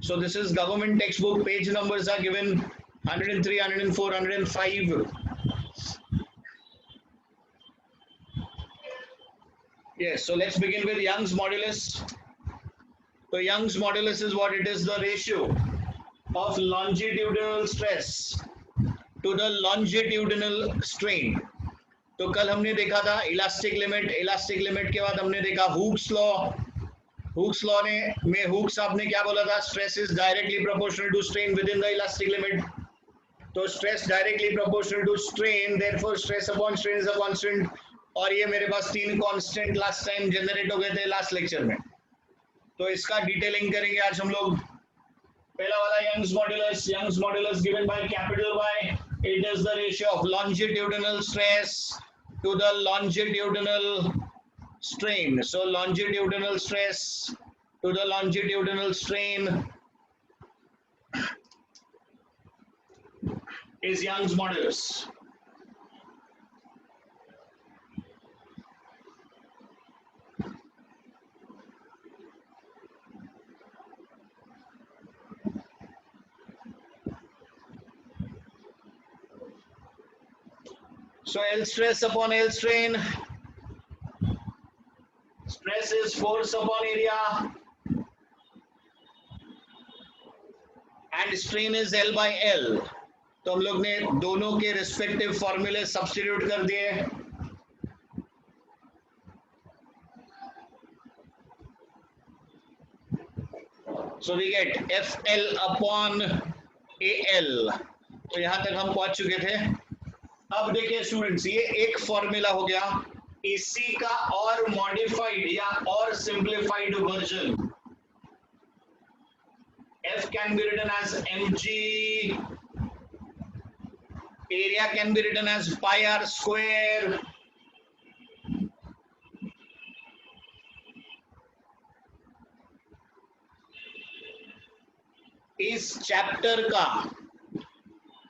So this is government textbook. Page numbers are given 103, 104, 105. Yes, so let's begin with Young's modulus. So Young's modulus is what? It is the ratio of longitudinal stress to the longitudinal strain. तो कल हमने देखा था elastic limit के बाद हमने देखा Hooke's law में हुक्स साहब ने क्या बोला था? Stress is directly proportional to strain within the elastic limit. तो stress directly proportional to strain, therefore stress upon strain is a constant. और ये मेरे पास 3 कांस्टेंट लास्ट टाइम जनरेट हो गए थे लास्ट लेक्चर में. तो इसका डिटेलिंग करेंगे आज हम लोग. पहला वाला Young's modulus given by capital Y. It is the ratio of longitudinal stress to the longitudinal strain. So longitudinal stress to the longitudinal strain is Young's modulus. So L stress upon L strain. Stress is force upon area and strain is L by L. तो हम लोग ने दोनों के respective फॉर्मूले substitute कर दिए. So we get FL upon AL. तो यहां तक हम पहुंच चुके थे. अब देखिए स्टूडेंट्स, ये एक फॉर्मूला हो गया. इसी का और मॉडिफाइड या और simplified version. F can be written as mg, area can be written as pi r square, इस चैप्टर का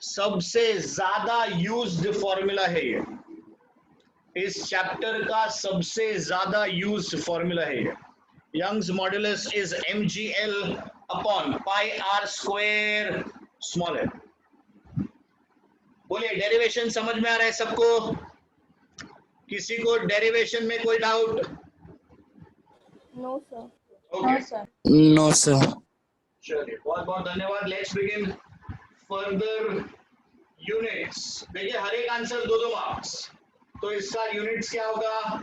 सबसे ज्यादा यूज्ड फॉर्मूला है ये. इस चैप्टर का सबसे ज्यादा यूज्ड फॉर्मूला है ये. Young's modulus is mgl upon pi r square small है. बोलिए, डेरिवेशन समझ में आ रहा है सबको? किसी को डेरिवेशन में कोई doubt? No sir. Okay, no sir. चलिए, बहुत बहुत धन्यवाद. Let's begin further units. देखिए, हर एक आंसर 2-2 मार्क्स. तो इसका यूनिट्स क्या होगा?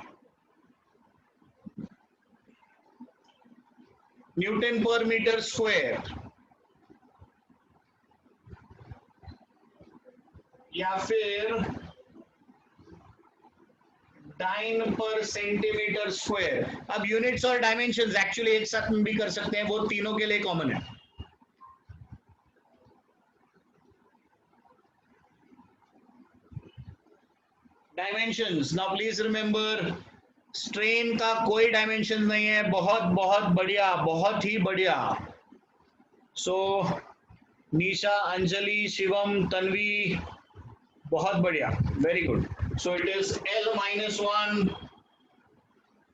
न्यूटन पर मीटर स्क्वायर या फिर डाइन पर सेंटीमीटर स्क्वायर. अब यूनिट्स और डायमेंशंस एक्चुअली एक साथ में भी कर सकते हैं, वो तीनों के लिए कॉमन है. Dimensions, now please remember, strain का कोई डायमेंशन नहीं है. बहुत बहुत बढ़िया, बहुत ही बढ़िया. सो निशा, अंजलि, शिवम, तन्वी, बहुत बढ़िया, very good. So it is L-1,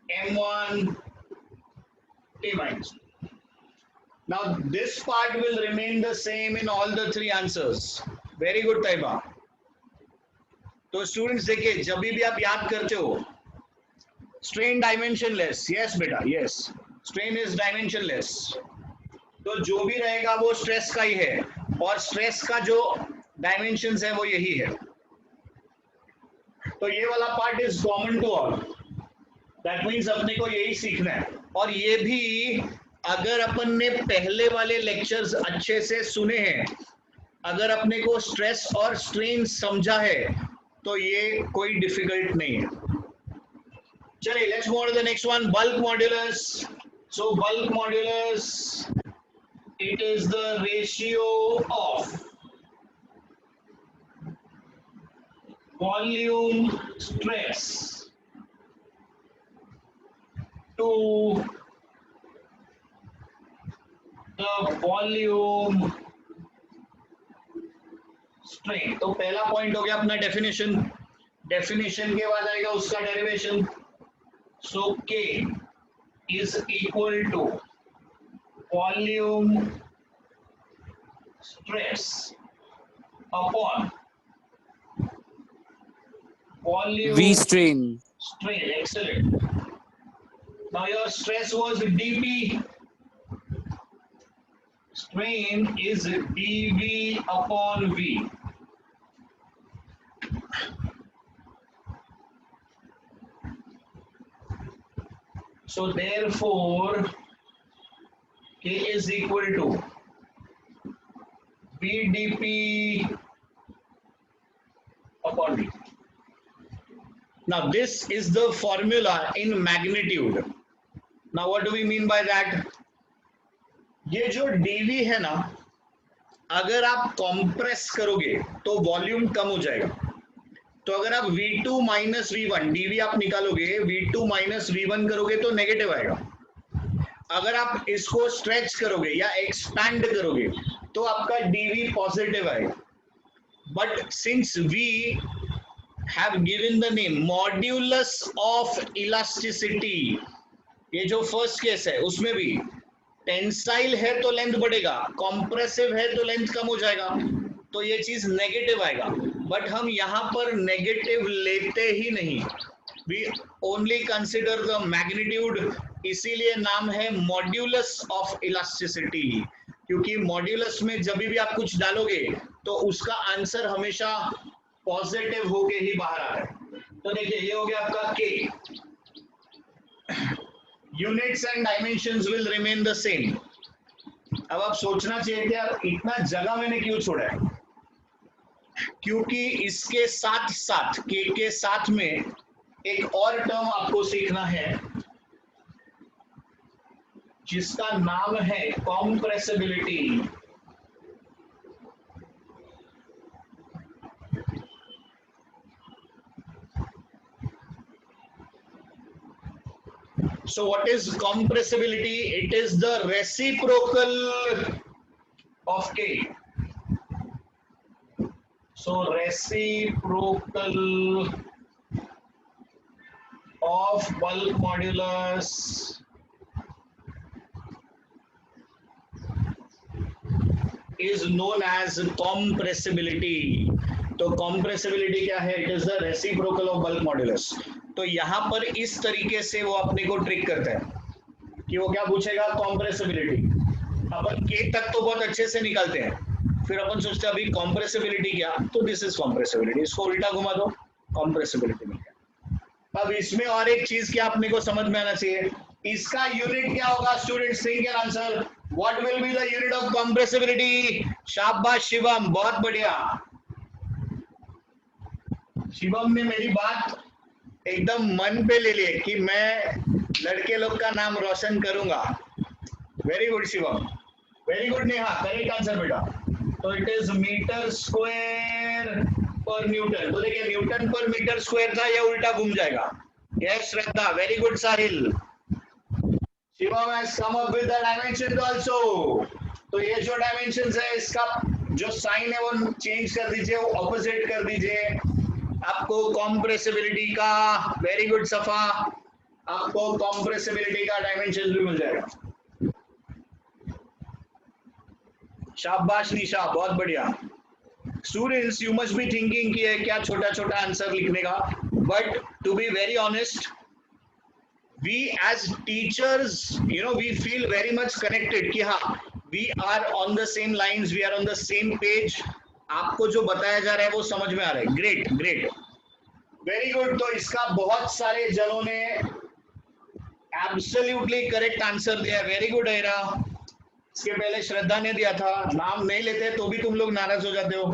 M1, T-. Now this part will remain the same in all the 3 answers. Very good Taiba. तो स्टूडेंट्स देखिए, जब भी आप याद करते हो स्ट्रेन डायमेंशनलेस. यस बेटा, यस, स्ट्रेन इज डायमेंशनलेस. तो जो भी रहेगा वो स्ट्रेस का ही है, और स्ट्रेस का जो डायमेंशंस है वो यही है. तो ये वाला part is common to all. That means अपने को यही सीखना है. और ये भी अगर अपन ने पहले वाले लेक्चर्स अच्छे से सुने हैं, अगर अपने को स्ट्रेस और स्ट्रेन समझा है, तो ये कोई डिफिकल्ट नहीं है. चलिए, let's move on to the next one, bulk modulus. So bulk modulus, it is the ratio of volume stress to the volume strain. तो पहला पॉइंट हो गया अपना डेफिनेशन. डेफिनेशन के बाद आएगा उसका derivation. So K is equal to volume stress upon volume V strain. strain. Excellent. Now your stress was dp. Strain is dv upon v. So therefore K is equal to VdP upon V. Now this is the formula in magnitude. Now what do we mean by that? ये जो dV है ना, अगर आप compress करोगे तो volume कम हो जाएगा. तो अगर आप V2 माइनस V1 dV आप निकालोगे, V2 माइनस V1 करोगे तो नेगेटिव आएगा. अगर आप इसको स्ट्रेच करोगे या एक्सपैंड करोगे तो आपका dV पॉजिटिव आएगा. But since we have given the name modulus of elasticity, ये जो फर्स्ट केस है उसमें भी टेंसाइल है तो लेंथ बढ़ेगा, कॉम्प्रेसिव है तो लेंथ कम हो जाएगा, तो ये चीज नेगेटिव आएगा. बट हम यहाँ पर नेगेटिव लेते ही नहीं, we only consider the magnitude. इसीलिए नाम है मॉड्यूलस ऑफ इलास्टिसिटी, क्योंकि मॉड्यूलस में जब भी आप कुछ डालोगे तो उसका आंसर हमेशा पॉजिटिव होके ही बाहर आता है. तो देखिए ये हो गया आपका K. Units and dimensions will remain the same. अब आप सोचना चाहिए कि यार इतना जगह मैंने क्यों छोड़ा है, क्योंकि इसके साथ साथ K के साथ में एक और टर्म आपको सीखना है जिसका नाम है compressibility. So what is compressibility? It is the reciprocal of K. So reciprocal of bulk modulus is known as compressibility. तो compressibility क्या है? It is the reciprocal of bulk modulus. तो यहाँ पर इस तरीके से वो अपने को ट्रिक करता है कि वो क्या पूछेगा, compressibility. अपन K तक तो बहुत अच्छे से निकालते हैं, फिर अपन सोचते हैं अभी compressibility क्या, तो this is compressibility. इसको उल्टा घुमा दो, compressibility मिल गया. अब इसमें और एक चीज क्या अपने को समझ में आना चाहिए, इसका यूनिट क्या होगा? Students think and answer. What will be the unit of compressibility? शाबाश शिवम, बहुत बढ़िया. शिवम ने मेरी बात एकदम मन पे ले ली कि मैं लड़के लोग का नाम रोशन करूंगा. Very good Shivam, very good Neha, correct answer बेटा. तो इट इज मीटर स्क्वायर पर न्यूटन. तो देखिए न्यूटन पर मीटर स्क्वायर था, या उल्टा घूम जाएगा. Yes Shraddha, very good Sahil. Shivam has come up with the dimension also. तो ये जो डायमेंशंस है इसका जो साइन है वो चेंज कर दीजिए, वो ऑपोजिट कर दीजिए. आपको कॉम्प्रेसिबिलिटी का, वेरी गुड सफा, आपको कॉम्प्रेसिबिलिटी का डायमेंशन भी मिल जाएगा. शाबाश निशा, बहुत बढ़िया. Students you must be thinking कि ये क्या छोटा छोटा आंसर लिखने का, but to be very honest, we as teachers, you know, we feel very much connected कि हाँ we are on the same lines, we are on the same page. आपको जो बताया जा रहा है वो समझ में आ रहा है. Great great, very good. तो इसका बहुत सारे जनों ने एब्सोल्युटली करेक्ट आंसर दिया. Very good era. इसके पहले श्रद्धा ने दिया था, नाम नहीं लेते तो भी तुम लोग नाराज हो जाते हो.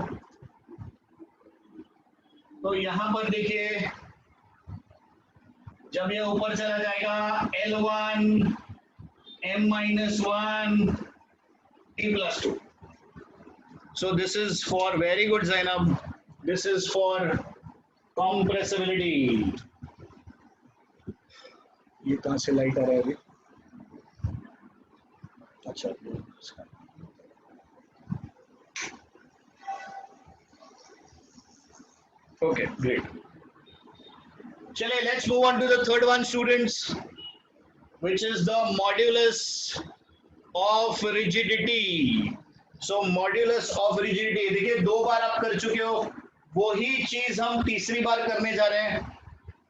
तो यहाँ पर देखिए जब ये ऊपर चला जाएगा L1 m-1 t+2. So this is for, very good Zainab, this is for compressibility. ये कहाँ से लाइट आ रहा है अभी? अच्छा, okay, great. चलिए, let's move on to the third one, students, which is the modulus of rigidity. So modulus of rigidity, देखिए 2 बार आप कर चुके हो, वही चीज हम तीसरी बार करने जा रहे हैं।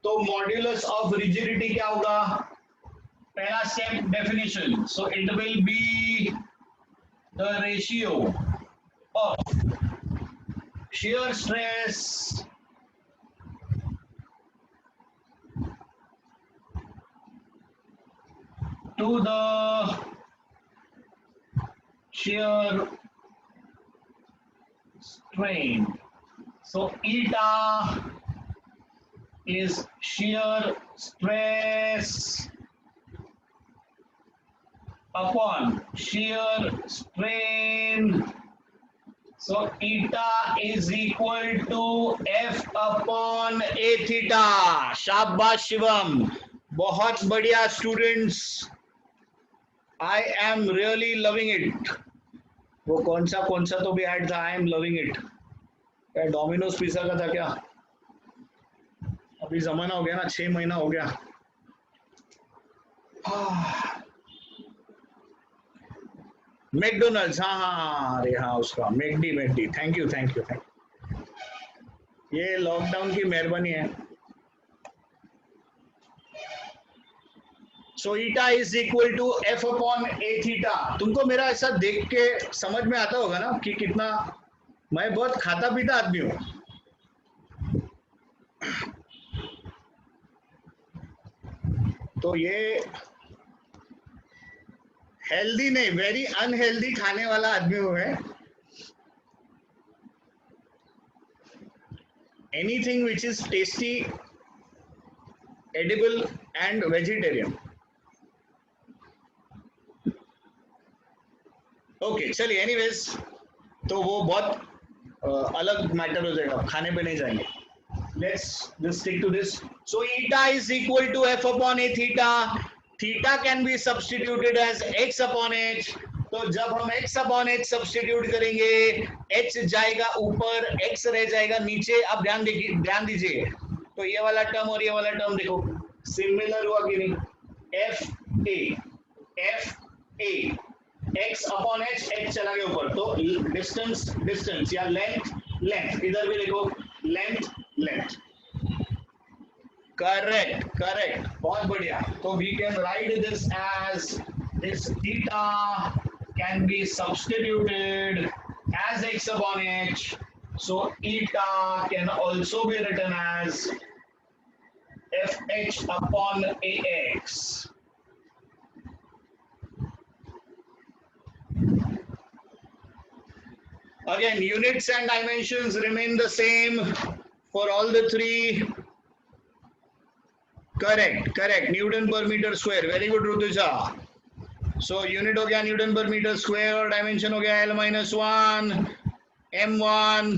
तो मॉड्यूलस ऑफ रिजिडिटी क्या होगा? पहला step definition, so it will be the ratio of shear stress to the shear strain. So eta is shear stress upon shear strain. So eta is equal to F upon A theta. शाबाश शिवम, बहुत बढ़िया students, I am really loving it. वो कौन सा तो भी add था, I am loving it, क्या डोमिनोज पिज्जा का था क्या? अभी जमाना हो गया ना, 6 महीना हो गया। मैकडोनल्ड्स, हाँ, अरे हाँ, उसका मैकडी, थैंक यू। ये लॉकडाउन की मेहरबानी है। So eta is equal to F upon A theta. तुमको मेरा ऐसा देख के समझ में आता होगा ना कि कितना मैं बहुत खाता पीता आदमी हूँ। तो ये हेल्दी नहीं, वेरी अनहेल्दी खाने वाला आदमी हूँ मैं। Anything which is tasty, edible and vegetarian. Okay, चलिए, एनीवेज, तो वो बहुत अलग मैटर हो जाएगा, खाने पे नहीं जाएंगे। Let's just stick to this. So eta is equal to f upon a theta. Theta can be substituted as x upon h. तो जब हम x upon h सब्सटीट्यूट करेंगे, h जाएगा ऊपर, x रह जाएगा नीचे। अब ध्यान दीजिए, तो ये वाला टर्म और ये वाला टर्म देखो सिमिलर हुआ कि नहीं? f a x upon h, h चला गया ऊपर, तो डिस्टेंस या लेंथ, इधर भी देखो लेंथ। करेक्ट, बहुत बढ़िया। तो we can write this as this theta can be substituted as x upon h, so eta can also be written as fh upon ax. Again, units and dimensions remain the same for all the three. Correct. Newton per meter square. Very good, Rutuja. So unit हो गया Newton पर metre square और dimension हो गया L-1, M1,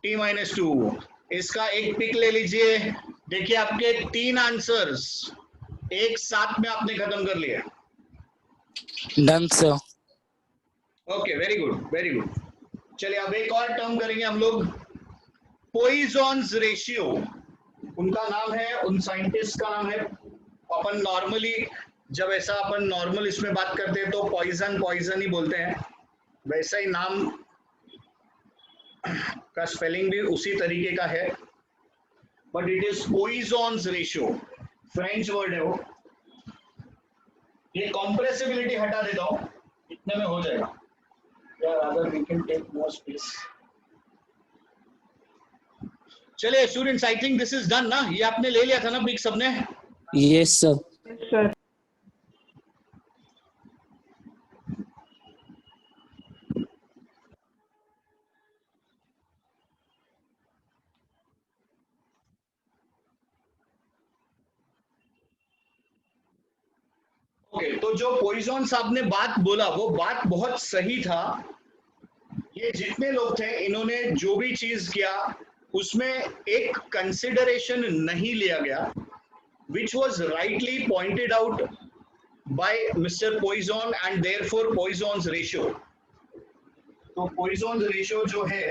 T-2। इसका एक pick ले लीजिए। देखिए आपके 3 आंसर्स एक साथ में आपने खत्म कर लिया। Done sir. Okay, very good. चलिए अब एक और टर्म करेंगे हम लोग, पॉइजन्स रेशियो। उनका नाम है, उन साइंटिस्ट का नाम है, अपन नॉर्मली जब ऐसा अपन नॉर्मल इसमें बात करते हैं तो पॉइजन ही बोलते हैं, वैसा ही नाम का स्पेलिंग भी उसी तरीके का है, but it is Poisson's ratio, French word है वो। ये कॉम्प्रेसिबिलिटी हटा देता हूं, इतने में हो जाएगा, या rather we can take more space. चलिए students, I think this is done ना। ये आपने ले लिया था ना पिक सबने? Yes sir. ओके, तो जो पॉइजन साहब ने बात बोला वो बात बहुत सही था। ये जितने लोग थे इन्होंने जो भी चीज किया उसमें एक कंसिडरेशन नहीं लिया गया, which was rightly pointed out by Mr. Poisson and therefore Poisson's ratio. तो Poisson's ratio जो है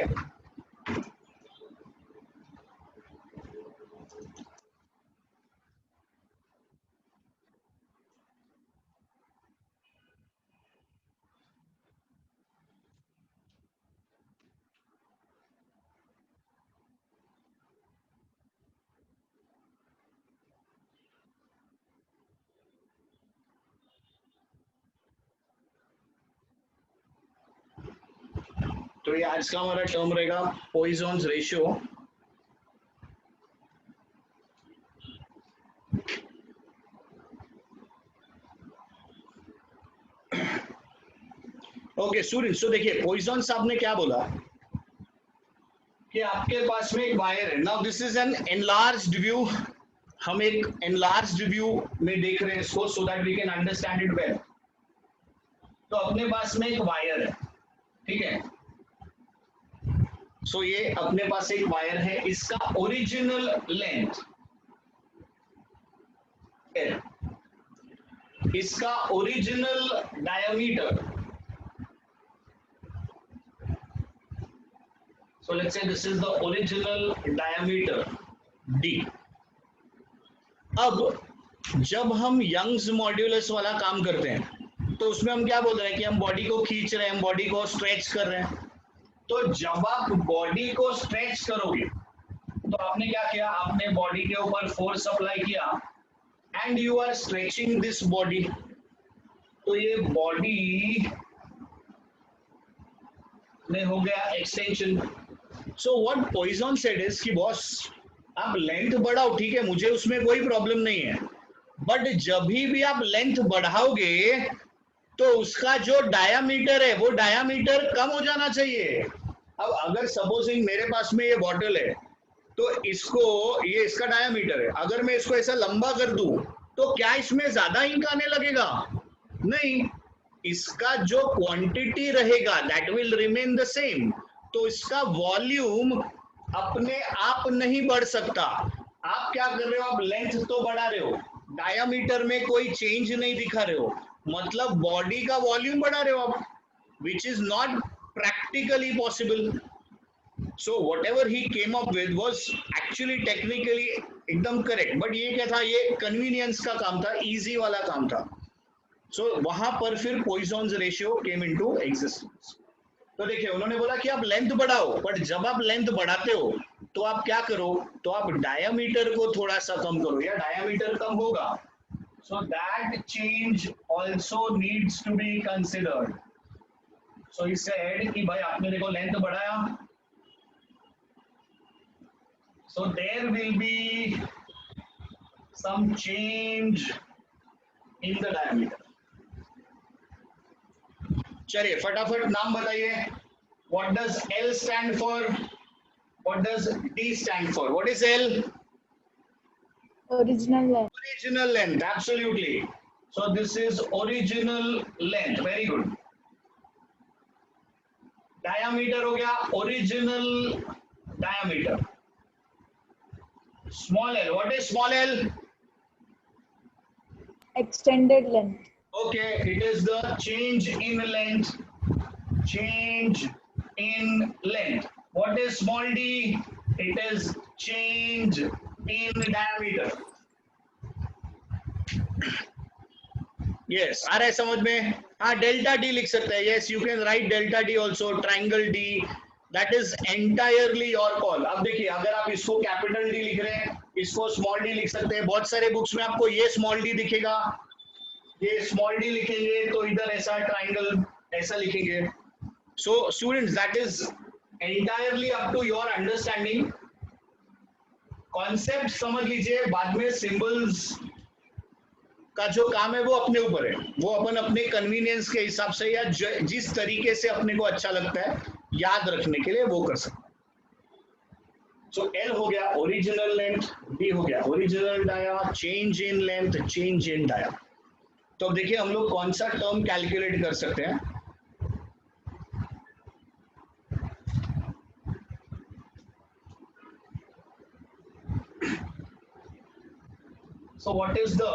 तो ये आज का हमारा टर्म रहेगा पॉइजन्स रेशियो। ओके स्टूडेंट्स, तो देखिए पॉइजन्स आपने क्या बोला कि आपके पास में एक वायर है। Now this is an enlarged view, हम एक एनलार्ज्ड व्यू में देख रहे हैं इसको, so that we can understand it well. तो अपने पास में एक वायर है, ठीक है। सो ये अपने पास एक वायर है, इसका ओरिजिनल लेंथ, इसका original diameter, so let's say this is the original diameter d। अब जब हम यंग्स मॉड्यूलस वाला काम करते हैं तो उसमें हम क्या बोल रहे हैं कि हम बॉडी को खींच रहे हैं, हम बॉडी को स्ट्रेच कर रहे हैं। तो जब आप बॉडी को स्ट्रेच करोगे तो आपने क्या किया, आपने बॉडी के ऊपर फोर्स अप्लाई किया and you are stretching this body. तो ये बॉडी में हो गया extension. So what Poisson said is कि बॉस आप लेंथ बढ़ाओ, ठीक है, मुझे उसमें कोई प्रॉब्लम नहीं है, बट जब भी आप लेंथ बढ़ाओगे तो उसका जो डायामीटर है वो डायामीटर कम हो जाना चाहिए। अब अगर सपोजिंग मेरे पास में ये बॉटल है तो इसको, ये इसका डायामीटर है, अगर मैं इसको ऐसा लंबा कर दूं तो क्या इसमें ज्यादा इंक आने लगेगा? नहीं, इसका जो क्वांटिटी रहेगा that will remain the same. तो इसका वॉल्यूम अपने आप नहीं बढ़ सकता। आप क्या कर रहे हो, आप लेंथ तो बढ़ा रहे हो, डायामीटर में कोई चेंज नहीं दिखा रहे हो, मतलब बॉडी का वॉल्यूम बढ़ा रहे हो आप, which is not practically possible. So whatever he came up with was actually technically एकदम करेक्ट, बट ये क्या था, ये कन्वीनियंस का काम था, इजी वाला काम था। सो वहां पर फिर Poisson's ratio came into existence. तो देखिए उन्होंने बोला कि आप लेंथ बढ़ाओ, बट जब आप लेंथ बढ़ाते हो तो आप क्या करो, तो आप डायामीटर को थोड़ा सा कम करो, या डायामीटर कम होगा। So that change also needs to be considered. So he said कि भाई आपने देखो लेंथ बढ़ाया, so there will be some change in the diameter. चलिए फटाफट नाम बताइए। What does L stand for? What does D stand for? What is L? Original length. Original length, absolutely. So this is original length, very good. Diameter हो गया original diameter. Small l, what is small l? Extended length. Okay, it is the change in length. Change in length. What is small d? It is change in diameter. Yes, आ रहा है समझ में? हाँ, delta D लिख सकते हैं। Yes, you can write delta d also, triangle d. That is entirely your call. अब देखिए, अगर आप इसको कैपिटल डी लिख रहे हैं, इसको स्मॉल डी लिख सकते हैं। बहुत सारे बुक्स में आपको ये स्मॉल डी दिखेगा, ये स्मॉल डी लिखेंगे तो इधर ऐसा ट्राइंगल ऐसा लिखेंगे। So students, that is entirely up to your understanding. Concept समझ लीजिए, बाद में सिंबल्स का जो काम है वो अपने ऊपर है, वो अपन अपने कन्वीनियंस के हिसाब से या जिस तरीके से अपने को अच्छा लगता है याद रखने के लिए वो कर सकते हैं। सो एल हो गया ओरिजिनल लेंथ, डी हो गया original dia, change in length, change in dia. तो अब देखिए हम लोग कौन सा टर्म कैलकुलेट कर सकते हैं। So what is the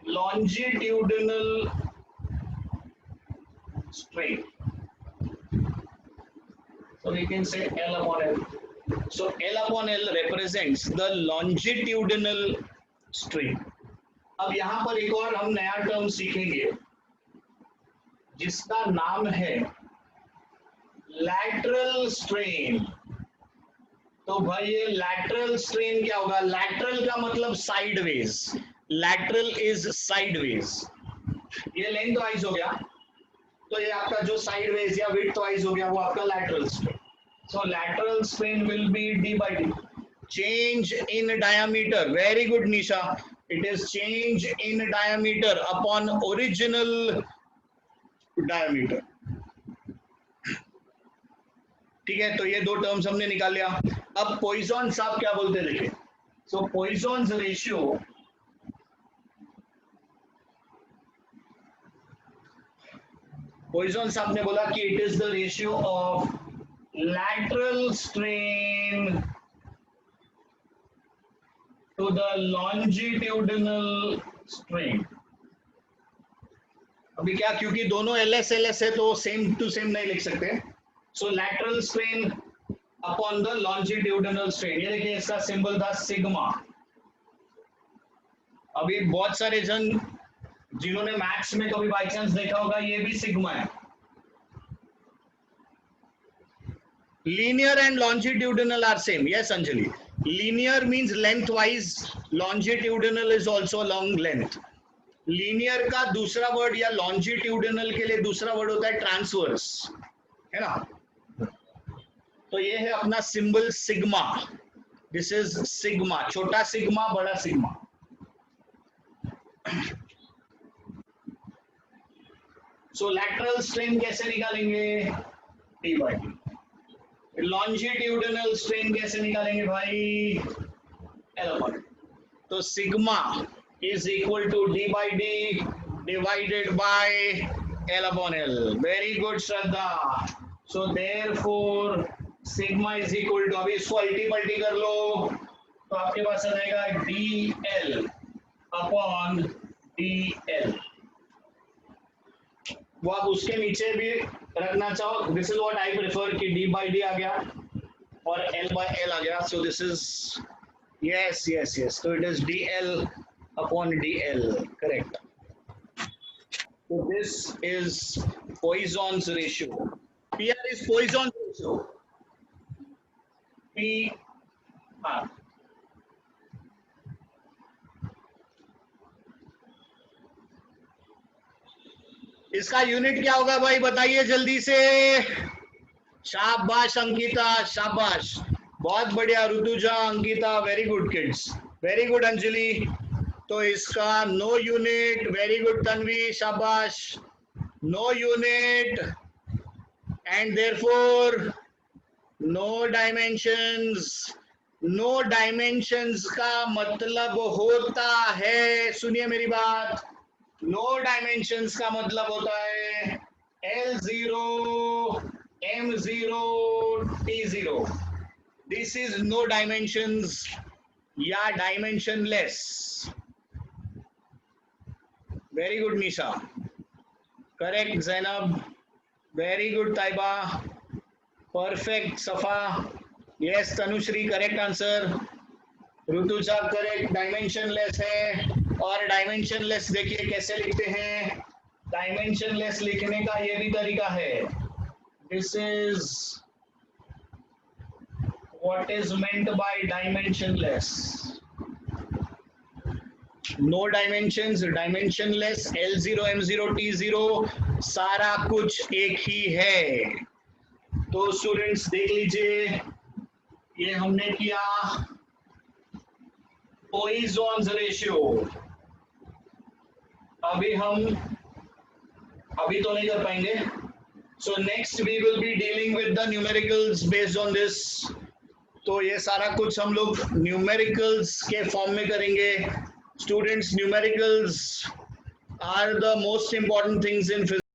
longitudinal strain? So we can say L upon L. So L upon L represents the longitudinal strain. अब यहाँ पर एक और हम नया टर्म सीखेंगे जिसका नाम है लैटरल स्ट्रेन। तो भाई ये लैटरल स्ट्रेन क्या होगा? लैटरल का मतलब साइडवेज, लैटरल इज साइडवेज। ये लेंथ वाइज हो गया, तो ये आपका जो साइड वेज या विड्थ वाइज हो गया वो आपका lateral strain. So lateral strain will be d by d. Change in diameter. Very good, Nisha. It is change in diameter upon original diameter. ठीक है, तो ये दो टर्म्स हमने निकाल लिया. अब पॉइसन साहब क्या बोलते हैं देखिए. सो पॉइसन्स रेशियो पॉइसन साहब ने बोला कि it is the ratio of lateral strain to the longitudinal strain. अभी क्या, क्योंकि दोनों LS है तो सेम टू सेम नहीं लिख सकते. सो lateral strain upon the longitudinal strain. ये देखिए इसका सिंबल था सिग्मा. अभी बहुत सारे जन जिन्होंने मैथ्स में कभी बाई चांस देखा होगा, ये भी सिग्मा है. Linear and longitudinal are same. Yes, Anjali. Linear means lengthwise. Longitudinal is also long length. Linear का दूसरा वर्ड या longitudinal के लिए दूसरा वर्ड होता है transverse, है ना. तो ये है अपना symbol sigma. This is sigma. छोटा सिग्मा, बड़ा सिग्मा. सो लैटरल स्ट्रेन कैसे निकालेंगे? d by d. Longitudinal strain कैसे निकालेंगे भाई? L/. तो sigma is equal to d by d divided by L/L. Very good Shraddha. So therefore sigma is equal to, अभी इसको अल्टी पल्टी कर लो तो आपके पास आ जाएगा dl अपॉन dl. वो आप उसके नीचे भी रखना चाहो. This is what I prefer कि d by d आ गया और l by l आ गया. So this is yes. So it is dl upon dl. Correct. So this is Poisson's ratio. PR is Poisson's ratio. PR. इसका unit क्या होगा भाई, बताइए जल्दी से. शाबाश अंकिता, शाबाश, बहुत बढ़िया. Rutuja, Ankita, very good kids, very good Anjali. तो इसका no unit. Very good Tanvi, शाबाश. No unit and therefore no dimensions. No dimensions का मतलब होता है, सुनिए मेरी बात, नो डायमेंशंस का मतलब होता है L0, M0, T0. This is no dimensions या dimensionless. Very good Nisha, correct. Zainab, very good. Taiba, perfect. Safa, yes. Tanushree, correct answer. Rutuja, correct. Dimensionless है. और डायमेंशनलेस देखिए कैसे लिखते हैं. डायमेंशनलेस लिखने का ये भी तरीका है. This is what is meant by dimensionless. No dimensions, dimensionless, L0, M0, T0 सारा कुछ एक ही है. तो स्टूडेंट्स देख लीजिए, ये हमने किया पॉइसन्स रेशियो. अभी तो नहीं कर पाएंगे. So next we will be dealing with the numericals based on this. तो ये सारा कुछ हम लोग न्यूमेरिकल्स के फॉर्म में करेंगे. Students, numericals are the most important things in